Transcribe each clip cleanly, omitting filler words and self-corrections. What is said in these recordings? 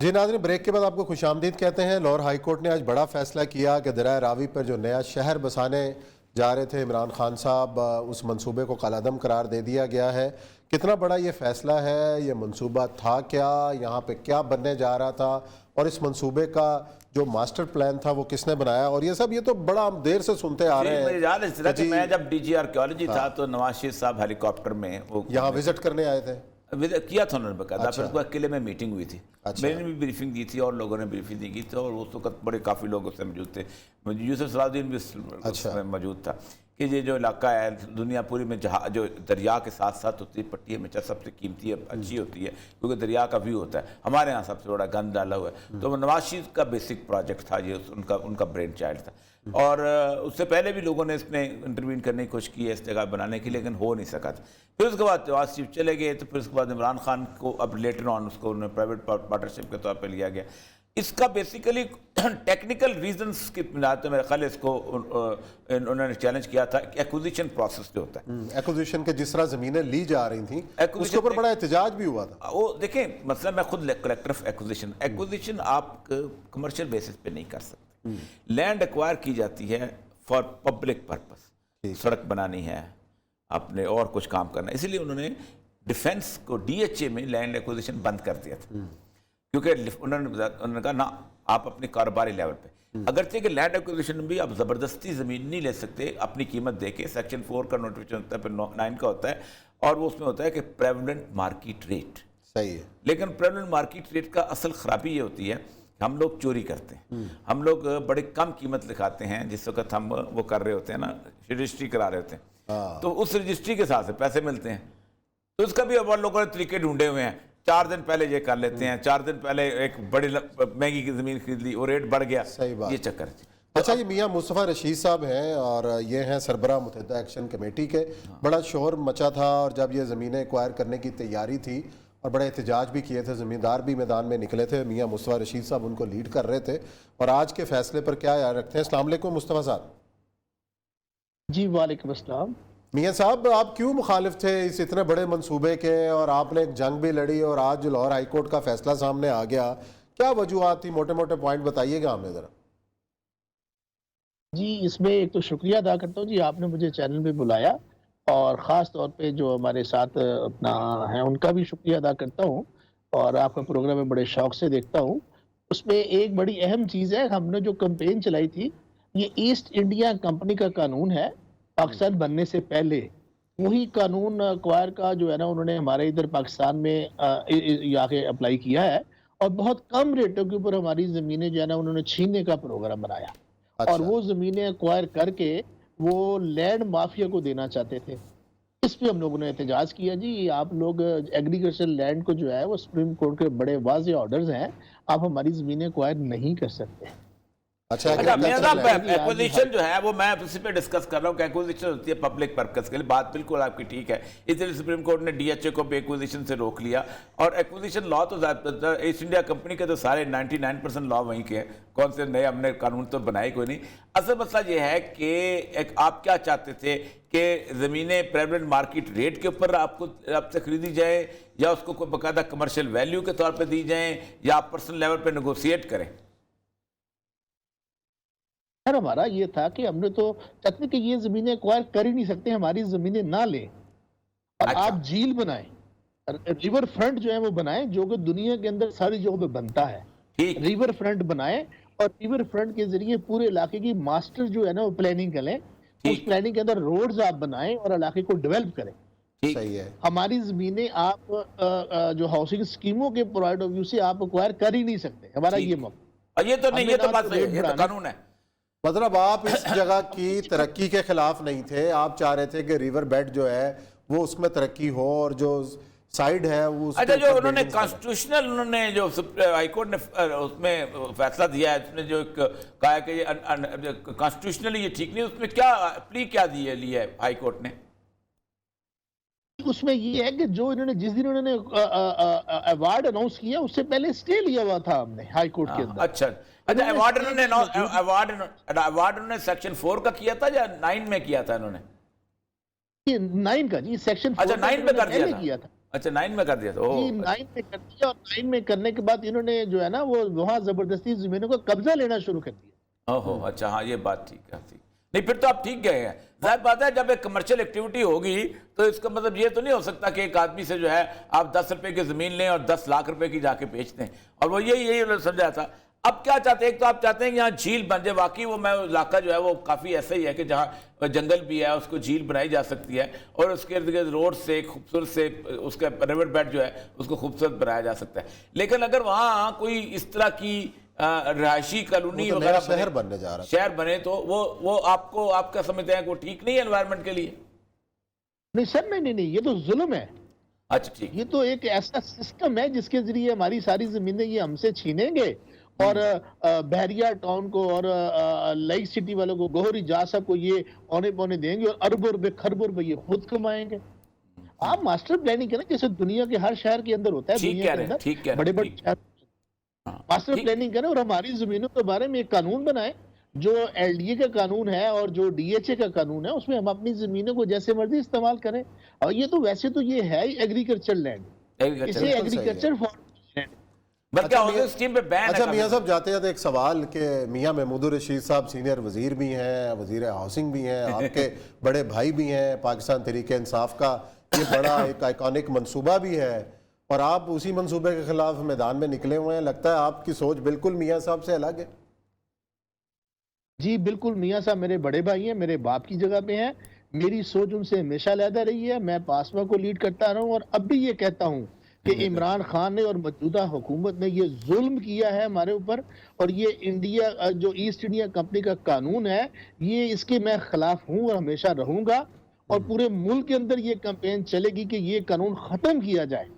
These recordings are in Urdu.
جی ناظرین، بریک کے بعد آپ کو خوش آمدید کہتے ہیں۔ لاہور ہائی کورٹ نے آج بڑا فیصلہ کیا کہ دریائے راوی پر جو نیا شہر بسانے جا رہے تھے عمران خان صاحب، اس منصوبے کو کالعدم قرار دے دیا گیا ہے۔ کتنا بڑا یہ فیصلہ ہے؟ یہ منصوبہ تھا کیا؟ یہاں پہ کیا بننے جا رہا تھا؟ اور اس منصوبے کا جو ماسٹر پلان تھا وہ کس نے بنایا؟ اور یہ سب یہ تو بڑا ہم دیر سے سنتے آ رہے ہیں۔ مجھے یاد ہے کہ میں جب ڈی جی آرکیالوجی تھا تو نواز شریف صاحب ہیلی کاپٹر میں یہاں وزٹ کرنے آئے تھے، کیا تھا انہوں نے باقاعدہ، پھر اس کے بعد قلعے میں میٹنگ ہوئی تھی، میں نے بھی بریفنگ دی تھی اور لوگوں نے بریفنگ دی تھی، اور اس وقت بڑے کافی لوگ اس سے موجود تھے، یوسف صلاح الدین بھی اس میں موجود تھا کہ یہ جو علاقہ ہے دنیا پوری میں جو دریا کے ساتھ ساتھ ہوتی ہے پٹی ہمیشہ سب سے قیمتی ہے، اچھی ہوتی ہے کیونکہ دریا کا ویو ہوتا ہے۔ ہمارے ہاں سب سے بڑا گند ڈالا ہوا ہے، تو وہ نواز شریف کا بیسک پروجیکٹ تھا، یہ ان کا برین چائلڈ تھا، اور اس سے پہلے بھی لوگوں نے اس میں انٹروین کرنے کی کوشش کی ہے اس جگہ بنانے کی، لیکن ہو نہیں سکا تھا۔ پھر اس کے بعد نواز شریف چلے گئے، تو پھر اس کے بعد عمران خان کو اب لیٹر آن اس کو پرائیویٹ پارٹنرشپ کے طور پہ لیا گیا۔ اس کا بیسیکلی ٹیکنیکل ریزنز کی بنیاد پہ میرے خیال ہے اس کو انہوں نے چیلنج کیا تھا کہ ایکوزیشن پروسیس جو ہوتا ہے، ایکوزیشن کے جس طرح زمینیں لی جا رہی تھیں اس کے اوپر بڑا احتجاج بھی ہوا تھا۔ وہ دیکھیں مثلا میں خود کلیکٹر آف ایکوزیشن آپ کمرشل بیسس پہ نہیں کر سکتے، لینڈ ایکوائر کی جاتی ہے فار پبلک پرپس، سڑک بنانی ہے آپ نے اور کچھ کام کرنا ہے، اسی لیے انہوں نے ڈیفنس کو ڈی ایچ اے میں لینڈ ایکوزیشن بند کر دیا تھا، کیونکہ انہوں نے کہا نہ آپ اپنے کاروباری لیول پہ، اگرچہ کہ لینڈ ایکوزیشن میں بھی آپ زبردستی زمین نہیں لے سکتے اپنی قیمت دے کے، سیکشن 4 کا نوٹیفیکیشن ہوتا ہے، پھر 9 کا ہوتا ہے، اور وہ اس میں ہوتا ہے کہ پریویلنٹ مارکیٹ ریٹ، صحیح ہے، لیکن پریویلنٹ مارکیٹ ریٹ کا اصل خرابی یہ ہوتی ہے کہ ہم لوگ چوری کرتے ہیں، ہم لوگ بڑے کم قیمت لکھاتے ہیں جس وقت ہم وہ کر رہے ہوتے ہیں نا، رجسٹری کرا رہے ہوتے ہیں، تو اس رجسٹری کے ساتھ سے پیسے ملتے ہیں، تو اس کا بھی اب لوگوں نے طریقے ڈھونڈے ہوئے ہیں، 4 دن پہلے یہ کر لیتے ہیں، 4 دن پہلے ایک بڑی مہنگی کی زمین خرید لی اور ریٹ بڑھ گیا، یہ چکر۔ اچھا، یہ میاں مصطفیٰ رشید صاحب ہیں اور یہ ہیں سربراہ متحدہ ایکشن کمیٹی کے، بڑا شور مچا تھا اور جب یہ زمینیں ایکوائر کرنے کی تیاری تھی اور بڑے احتجاج بھی کیے تھے، زمیندار بھی میدان میں نکلے تھے، میاں مصطفیٰ رشید صاحب ان کو لیڈ کر رہے تھے، اور آج کے فیصلے پر کیا یاد رکھتے ہیں؟ السلام علیکم مصطفیٰ صاحب۔ جی وعلیکم السلام۔ میاں صاحب، آپ کیوں مخالف تھے اس اتنے بڑے منصوبے کے، اور آپ نے ایک جنگ بھی لڑی اور آج جو لاہور ہائی کورٹ کا فیصلہ سامنے آ گیا، کیا وجوہات تھی؟ موٹے موٹے پوائنٹ بتائیے گا ہمیں ذرا۔ جی اس میں ایک تو شکریہ ادا کرتا ہوں جی، آپ نے مجھے چینل پہ بلایا، اور خاص طور پہ جو ہمارے ساتھ اپنا ہیں ان کا بھی شکریہ ادا کرتا ہوں، اور آپ کا پروگرام میں بڑے شوق سے دیکھتا ہوں۔ اس میں ایک بڑی اہم چیز ہے، ہم نے جو کمپین چلائی تھی، یہ ایسٹ انڈیا کمپنی کا قانون ہے، پاکستان بننے سے پہلے وہی قانون ایکوائر کا جو ہے نا انہوں نے ہمارے ادھر پاکستان میں آ کے اپلائی کیا ہے، اور بہت کم ریٹوں کے اوپر ہماری زمینیں جو ہے نا انہوں نے چھیننے کا پروگرام بنایا، اور وہ زمینیں ایکوائر کر کے وہ لینڈ مافیا کو دینا چاہتے تھے۔ اس پہ ہم لوگوں نے احتجاج کیا جی، آپ لوگ ایگریکلچر لینڈ کو جو ہے وہ سپریم کورٹ کے بڑے واضح آرڈرز ہیں، آپ ہماری زمینیں ایکوائر نہیں کر سکتے۔ اچھا میاں صاحب، ایکوزیشن جو ہے وہ میں اسی پہ ڈسکس کر رہا ہوں کہ ایکوزیشن ہوتی ہے پبلک پرپس کے لیے، بات بالکل آپ کی ٹھیک ہے، اس لیے سپریم کورٹ نے ڈی ایچ اے کو بھی ایکوزیشن سے روک لیا، اور ایکوزیشن لا تو ایسٹ انڈیا کمپنی کے تو سارے 99% لا وہیں کے ہیں، کون سے نئے ہم نے قانون تو بنائے کوئی نہیں۔ اصل مسئلہ یہ ہے کہ آپ کیا چاہتے تھے کہ زمینیں پریویلنٹ مارکیٹ ریٹ کے اوپر آپ سے خریدی جائے، یا اس کو کوئی باقاعدہ کمرشل ویلیو کے طور پہ دی جائیں، یا آپ پرسنل لیول پہ نیگوشیٹ کریں؟ سر ہمارا یہ تھا کہ ہم نے تو چاہتے ہیں کہ یہ زمینیں ایکوائر کر ہی نہیں سکتے، ہماری زمینیں نہ لیں، اور آپ جھیل بنائیں، ریور فرنٹ جو ہے وہ بنائیں، جو کہ دنیا کے اندر ساری جگہوں پہ بنتا ہے، ریور فرنٹ بنائیں، اور ریور فرنٹ کے ذریعے پورے علاقے کی ماسٹر جو ہے نا وہ پلاننگ کریں، اس پلاننگ کے اندر روڈز آپ بنائیں اور علاقے کو ڈیولپ کریں۔ صحیح ہے، ہماری زمینیں آپ جو ہاؤسنگ اسکیموں کے پوائنٹ آف ویو سے آپ ایکوائر کر ہی نہیں سکتے، ہمارا یہ موقع۔ یہ تو نہیں، یہ تو بات صحیح ہے، یہ تو قانون ہے۔ مطلب آپ اس جگہ کی ترقی کے خلاف نہیں تھے، آپ چاہ رہے تھے کہ ریور بیڈ جو ہے وہ اس میں ترقی ہو، اور جو سائیڈ ہے وہ اس اچھا، جو انہوں نے کانسٹیٹیوشنل انہوں نے جو ہائی کورٹ نے اس میں فیصلہ دیا ہے، اس نے جو کہا کہ یہ کانسٹیٹیوشنلی یہ ٹھیک نہیں، اس میں کیا پلی کیا لی ہے ہائی کورٹ نے؟ اس میں یہ ہے کہ جو انہوں نے جس دن انہوں نے ایوارڈ اناؤنس کیا اس سے پہلے سٹے لیا ہوا تھا ہم نے ہائی کورٹ کے اندر۔ اچھا، ایوارڈ انہوں نے سیکشن 4 کا کیا تھا یا 9 میں کیا تھا انہوں نے؟ 9 کا جی، سیکشن 4 اچھا 9 پہ کر دیا تھا۔ اچھا 9 میں کر دیا تھا؟ جی 9 میں کر دیا، اور 9 میں کرنے کے بعد انہوں نے جو ہے نا وہ وہاں زبردستی زمینوں کا قبضہ لینا شروع کر دیا۔ اوہو، اچھا ہاں یہ بات ٹھیک ہے، ٹھیک نہیں پھر تو آپ ٹھیک گئے ہیں۔ ظاہر بات ہے جب ایک کمرشل ایکٹیویٹی ہوگی تو اس کا مطلب یہ تو نہیں ہو سکتا کہ ایک آدمی سے جو ہے آپ 10 روپے کی زمین لیں اور 10 لاکھ روپے کی جا کے بیچ دیں، اور وہ یہی انہوں نے سمجھا تھا۔ اب کیا چاہتے ہیں؟ ایک تو آپ چاہتے ہیں کہ یہاں جھیل بن جائے، واقعی وہ میں علاقہ جو ہے وہ کافی ایسا ہی ہے کہ جہاں جنگل بھی ہے، اس کو جھیل بنائی جا سکتی ہے، اور اس کے ارد گرد روڈ سے خوبصورت سے اس کا ریور بیڈ جو ہے اس کو خوبصورت بنایا جا سکتا ہے۔ لیکن اگر وہاں کوئی اس طرح کی رہائشی کالونی وغیرہ شہر بننے جا رہا ہے، شہر بنے تو وہ آپ کیا سمجھتے ہیں کہ وہ ٹھیک نہیں ہے انوائرمنٹ کے لیے؟ نہیں سر، نہیں، یہ تو ظلم ہے۔ اچھا ٹھیک، یہ تو ایک ایسا سسٹم ہے جس کے ذریعے ہماری ساری زمینیں یہ ہم سے چھینیں گے، اور بحریہ ٹاؤن کو اور لائک سٹی والوں کو، گوہری جاسا کو یہ اونے پونے دیں گے، اور اربوں روپے خربوں روپے یہ خود کمائیں گے۔ آپ ماسٹر پلاننگ کریں جیسے دنیا کے ہر شہر کے اندر ہوتا ہے، دنیا کے اندر بڑے بڑے شہر ماسٹر پلاننگ کریں، اور ہماری زمینوں کے بارے میں ایک قانون بنائیں جو ایل ڈی اے کا قانون ہے اور جو ڈی ایچ اے کا قانون ہے، اس میں ہم اپنی زمینوں کو جیسے مرضی استعمال کریں۔ اور یہ تو ویسے تو یہ ہے ہی ایگریکلچر لینڈ، اسے ایگریکلچر فارم لینڈ۔ اچھا میاں صاحب جاتے جاتے ایک سوال کہ میاں محمود الرشید صاحب سینئر وزیر بھی ہیں، وزیر ہاؤسنگ بھی ہیں، آپ کے بڑے بھائی بھی ہیں، پاکستان تحریک انصاف کا یہ بڑا ایک آئیکانک منصوبہ بھی ہے، اور آپ اسی منصوبے کے خلاف میدان میں نکلے ہوئے ہیں۔ لگتا ہے آپ کی سوچ بالکل میاں صاحب سے الگ ہے۔ جی بالکل، میاں صاحب میرے بڑے بھائی ہیں، میرے باپ کی جگہ پہ ہیں، میری سوچ ان سے ہمیشہ علیحدہ رہی ہے۔ میں پاسوا کو لیڈ کرتا رہا ہوں، اور اب بھی یہ کہتا ہوں کہ عمران خان نے اور موجودہ حکومت نے یہ ظلم کیا ہے ہمارے اوپر، اور یہ انڈیا جو ایسٹ انڈیا کمپنی کا قانون ہے، یہ اس کے میں خلاف ہوں اور ہمیشہ رہوں گا، اور پورے ملک کے اندر یہ کمپین چلے گی کہ یہ قانون ختم کیا جائے۔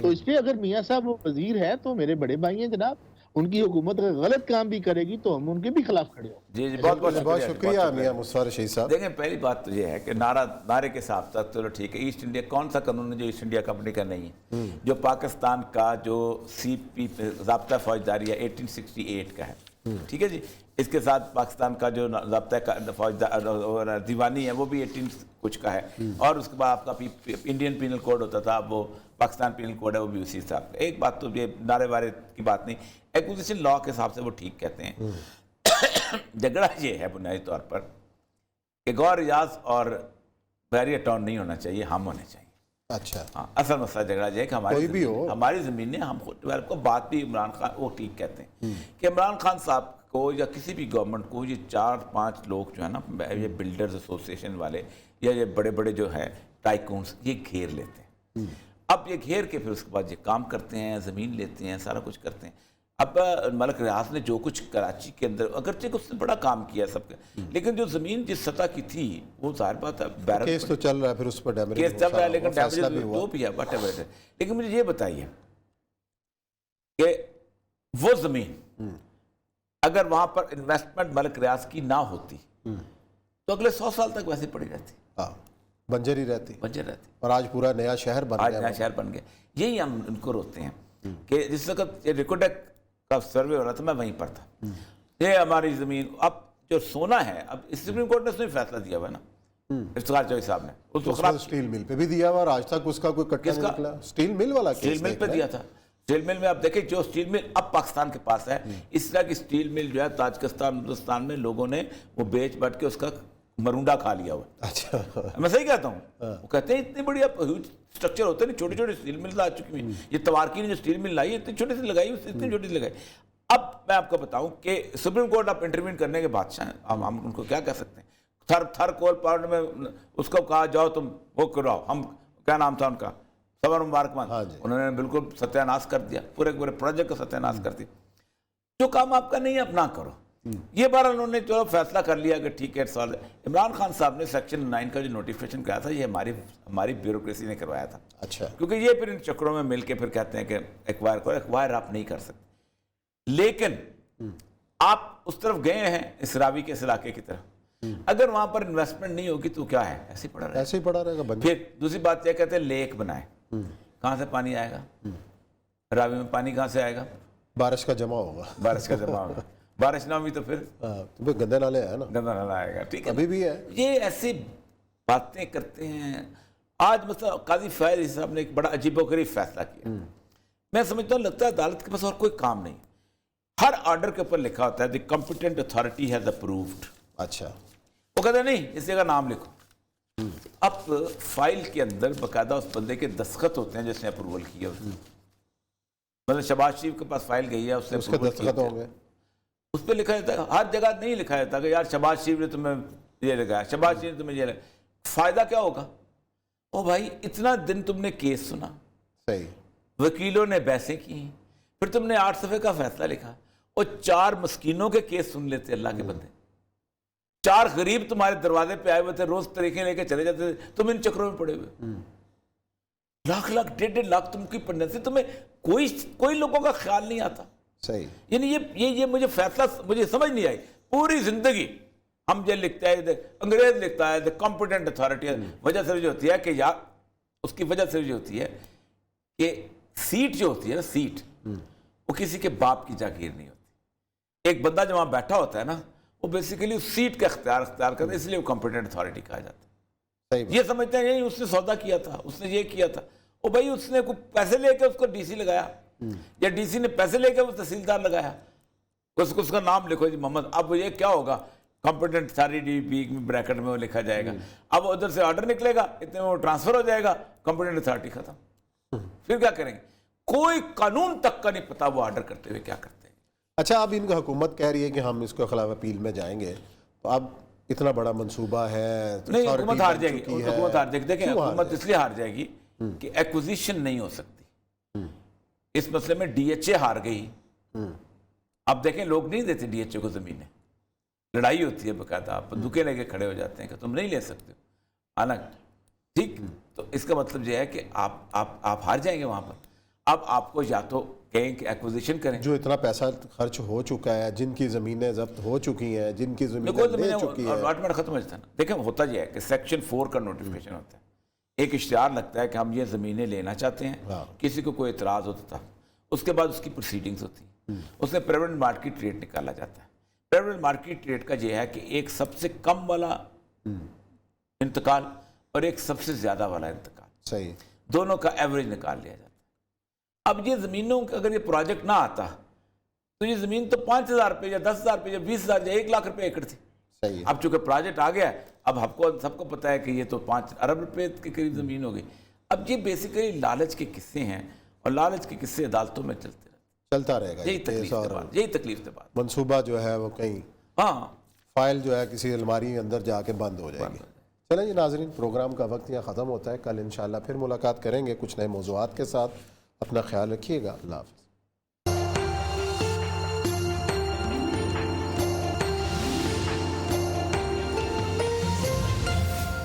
تو اس پہ اگر میاں صاحب وہ وزیر ہے تو میرے بڑے بھائی ہیں جناب، ان کی حکومت اگر غلط کام بھی کرے گی تو ہم ان کے بھی خلاف کھڑے ہوں۔ جی بہت بہت شکریہ میاں مصطفیٰ رشید صاحب۔ دیکھیں پہلی بات تو یہ ہے کہ نعرے کے ساتھ ساتھ چلو ٹھیک ہے، ایسٹ انڈیا کون سا قانون ہے جو ایسٹ انڈیا کمپنی کا نہیں ہے؟ جو پاکستان کا جو سی پی ضابطہ فوجداری ہے 1868 کا ہے، ٹھیک ہے جی۔ اس کے ساتھ پاکستان کا جو ضابطہ دیوانی ہے وہ بھی 18 کچھ کا ہے، اور اس کے بعد آپ کا انڈین پینل کوڈ ہوتا تھا، وہ پاکستان پینل کوڈ ہے وہ بھی اسی حساب۔ ایک بات تو یہ نعرے وارے کی بات نہیں، ایکوزیشن لاء کے حساب سے وہ ٹھیک کہتے ہیں۔ جھگڑا یہ ہے بنیادی طور پر کہ گور ریاض اور بحریہ ٹاؤن نہیں ہونا چاہیے، ہم ہونے چاہیے۔ اچھا ہاں، اصل مسئلہ جھگڑا یہ ہے کہ ہماری زمینیں ہم خود ڈیولپ کو، بات بھی عمران خان وہ ٹھیک کہتے ہیں کہ عمران خان صاحب کو یا کسی بھی گورنمنٹ کو یہ 4-5 لوگ جو ہے نا، یہ بلڈرز ایسوسیشن والے یا یہ بڑے بڑے جو ہے ٹائکونز، یہ گھیر لیتے ہیں۔ اب یہ گھیر کے پھر اس کے بعد یہ کام کرتے ہیں، زمین لیتے ہیں، سارا کچھ کرتے ہیں۔ اب ملک ریاض نے جو کچھ کراچی کے اندر، اگرچہ اس نے بڑا کام کیا سب کا، لیکن جو زمین جس سطح کی تھی وہ ظاہر بات ہے، کیس تو چل رہا ہے، پھر اس پر ڈیمیج کیس چل رہا ہے، لیکن ڈیمیج وہ بھی ہے، وٹ ایور ہے۔ لیکن مجھے یہ بتائیے کہ وہ زمین اگر وہاں پر انویسٹمنٹ ملک ریاض کی نہ ہوتی تو اگلے 100 سال تک ویسے پڑی رہتی، بنجر ہی رہتی، اور آج پورا نیا شہر بن گیا، نیا شہر بن گیا۔ یہی ہم ان کو روتے ہیں کہ جس وقت ریکوڈیک کا سروے ہو رہا تھا میں وہیں پر تھا، یہ ہماری زمین اب جو سونا ہے، اب سپریم کورٹ نے اس میں فیصلہ دیا ہوا ہے نا، افتخار چوہدری صاحب نے، اس کو خراب سٹیل مل پہ بھی دیا ہوا، اور آج تک اس کا کوئی کٹا نہیں نکلا۔ سٹیل مل والا سٹیل مل پہ دیا تھا، سٹیل مل میں آپ دیکھیں جو سٹیل مل اب پاکستان کے پاس ہے، اس طرح کی سٹیل مل جو ہے تاجکستان ہندوستان میں لوگوں نے وہ بیچ بٹ کے اس کا مرونڈا کھا لیا ہوا۔ اچھا میں صحیح کہتا ہوں، وہ کہتے ہیں اتنی بڑی اب ہیوج سٹرکچر ہوتے ہیں، چھوٹی چھوٹی سٹیل مل آ چکی ہیں، یہ توارکی نے جو سٹیل مل لائی اتنی چھوٹی سی لگائی، اتنی چھوٹی سی لگائی۔ اب میں آپ کو بتاؤں کہ سپریم کورٹ آپ انٹروین کرنے کے بادشاہ ہیں، ہم ان کو کیا کہہ سکتے ہیں؟ تھر کول پارٹ میں اس کو کہا جاؤ تم وہ کراؤ، ہم کیا نام تھا ان کا، صبر مبارکمان، انہوں نے بالکل ستیہ ناش کر دیا، پورے پروجیکٹ کا ستیہ ناش کر دیا۔ جو کام آپ کا نہیں ہے اپنا کرو، یہ بار انہوں نے جو فیصلہ کر لیا کہ ٹھیک ہے سوال۔ عمران خان صاحب نے سیکشن 9 کا جو نوٹیفیکیشن کرایا تھا، یہ ہماری بیوروکریسی نے کروایا تھا، اچھا، کیونکہ یہ پھر ان چکروں میں مل کے پھر کہتے ہیں کہ ایکوائر کرو، ایکوائر آپ نہیں کر سکتے، لیکن آپ اس طرف گئے ہیں اس راوی کے اس علاقے کی طرف، اگر وہاں پر انویسٹمنٹ نہیں ہوگی تو کیا ہے، ایسے ہی پڑا رہے گا، ایسے ہی پڑا رہے گا۔ پھر دوسری بات یہ کہتے ہیں لیک بنائے، کہاں سے پانی آئے گا؟ راوی میں پانی کہاں سے آئے گا؟ بارش کا جمع ہوگا، بارش کا جمع ہوگا، بارش نہ ہوئی تو پھر گندے نالے ہے نا، گندا نالا آئے گا، ٹھیک ہے، ابھی بھی ہے۔ یہ ایسی باتیں کرتے ہیں آج مثلا قاضی فیض صاحب نے ایک بڑا عجیب و غریب فیصلہ کیا. میں سمجھتا ہوں لگتا ہے عدالت کے پاس اور کوئی کام نہیں. ہر آرڈر کے اوپر لکھا ہوتا ہے دی کمپیٹنٹ اتھارٹی ہیز اپرووڈ. اچھا وہ کہتے ہیں نہیں اس جگہ نام لکھو. اب فائل کے اندر باقاعدہ اس بندے کے دستخط ہوتے ہیں جس نے اپروول کیا. مطلب شہباز شریف کے پاس فائل گئی ہے اس نے اس کے دستخط ہوں گے, اس پہ لکھا جاتا ہے. ہر جگہ نہیں لکھا جاتا کہ یار شہباز شریف نے تمہیں یہ لگایا, شہباز شریف نے تمہیں یہ لگایا. فائدہ کیا ہوگا؟ او بھائی اتنا دن تم نے کیس سنا, صحیح, وکیلوں نے بحثیں کی, پھر تم نے 8 صفحے کا فیصلہ لکھا, اور 4 مسکینوں کے کیس سن لیتے اللہ کے بندے. 4 غریب تمہارے دروازے پہ آئے ہوئے تھے, روز طریقے لے کے چلے جاتے تھے, تم ان چکروں میں پڑے ہوئے. لاکھ لاکھ 1.5 لاکھ تم کی پڑنے سے تمہیں کوئی لوگوں کا خیال نہیں آتا. صحیح. یعنی یہ مجھے فیصلہ مجھے سمجھ نہیں آئی. پوری زندگی ہم یہ لکھتے ہیں, انگریز لکھتا ہے کمپیٹنٹ اتھارٹی. وجہ سے جو ہوتی ہے کہ یار اس کی وجہ سے جو ہوتی ہے کہ سیٹ جو ہوتی ہے نا, سیٹ وہ کسی کے باپ کی جاگیر نہیں ہوتی. ایک بندہ جو وہاں بیٹھا ہوتا ہے نا وہ بیسیکلی اس سیٹ کا اختیار کرتا ہے, اس لیے وہ کمپیٹنٹ اتھارٹی کہا جاتا ہے. یہ سمجھتے ہیں نہیں اس نے سودا کیا تھا, اس نے یہ کیا تھا. او بھائی اس نے پیسے لے کے اس کو ڈی سی لگایا, یا ڈی سی نے پیسے لے کے وہ تحصیلدار لگایا, اس کا نام لکھو جی محمد. اب یہ کیا ہوگا, کمپیٹنٹ اتھارٹی بریکٹ میں وہ لکھا جائے گا. اب ادھر سے آرڈر نکلے گا, اتنے میں وہ ٹرانسفر ہو جائے گا, کمپیٹنٹ اتھارٹی ختم. پھر کیا کریں گے؟ کوئی قانون تک کا نہیں پتا وہ آرڈر کرتے ہوئے کیا کرتے ہیں. اچھا اب ان کا حکومت کہہ رہی ہے کہ ہم اس کے خلاف اپیل میں جائیں گے, تو اب اتنا بڑا منصوبہ ہے, نہیں حکومت ہار جائے گی. حکومت ہار جائے گی. دیکھیں حکومت اس لیے ہار جائے گی کہ ایکوزیشن نہیں ہو سکتی. اس مسئلے میں ڈی ایچ اے ہار گئی. اب دیکھیں لوگ نہیں دیتے ڈی ایچ اے کو زمینیں, لڑائی ہوتی ہے باقاعدہ, آپ بندوقیں لے کے کھڑے ہو جاتے ہیں کہ تم نہیں لے سکتے. حالانکہ ٹھیک, تو اس کا مطلب یہ ہے کہ آپ ہار جائیں گے وہاں پر. اب آپ کو یا تو کہیں کہ ایکوزیشن کریں. جو اتنا پیسہ خرچ ہو چکا ہے, جن کی زمینیں ضبط ہو چکی ہیں, جن کی زمینیں لے چکی ہیں, الاٹمنٹ ختم ہو جاتا ہے نا. دیکھیں ہوتا یہ ہے کہ سیکشن 4 کا نوٹیفیکیشن ہوتا ہے, ایک اشتہار لگتا ہے کہ ہم یہ زمینیں لینا چاہتے ہیں, کسی کو کوئی اعتراض ہوتا تھا, اس کے بعد اس کی پروسیڈنگز ہوتی ہیں, اس میں پریویلنٹ مارکیٹ ریٹ نکالا جاتا ہے. پریویلنٹ مارکیٹ ریٹ کا یہ ہے کہ ایک سب سے کم والا انتقال اور ایک سب سے زیادہ والا انتقال, صحیح, دونوں کا ایوریج نکال لیا جاتا ہے. اب یہ زمینوں کا اگر یہ پروجیکٹ نہ آتا تو یہ زمین تو 5,000 روپے یا 10,000 روپے یا 20,000 یا 1 لاکھ روپے ایکڑ تھی. صحیح. اب چونکہ پروجیکٹ آ گیا ہے, اب سب کو پتا ہے کہ یہ تو 5 ارب روپے کے قریب زمین ہو گئی. اب یہ بیسیکلی لالچ کے قصے ہیں, اور لالچ کے قصے عدالتوں میں چلتا رہے گا. یہی تکلیف سے بات. منصوبہ جو ہے وہ کہیں فائل جو ہے کسی الماری اندر جا کے بند ہو جائے گی. چلیں جی ناظرین, پروگرام کا وقت یہاں ختم ہوتا ہے. کل انشاءاللہ پھر ملاقات کریں گے کچھ نئے موضوعات کے ساتھ. اپنا خیال رکھیے گا. اللہ حافظ.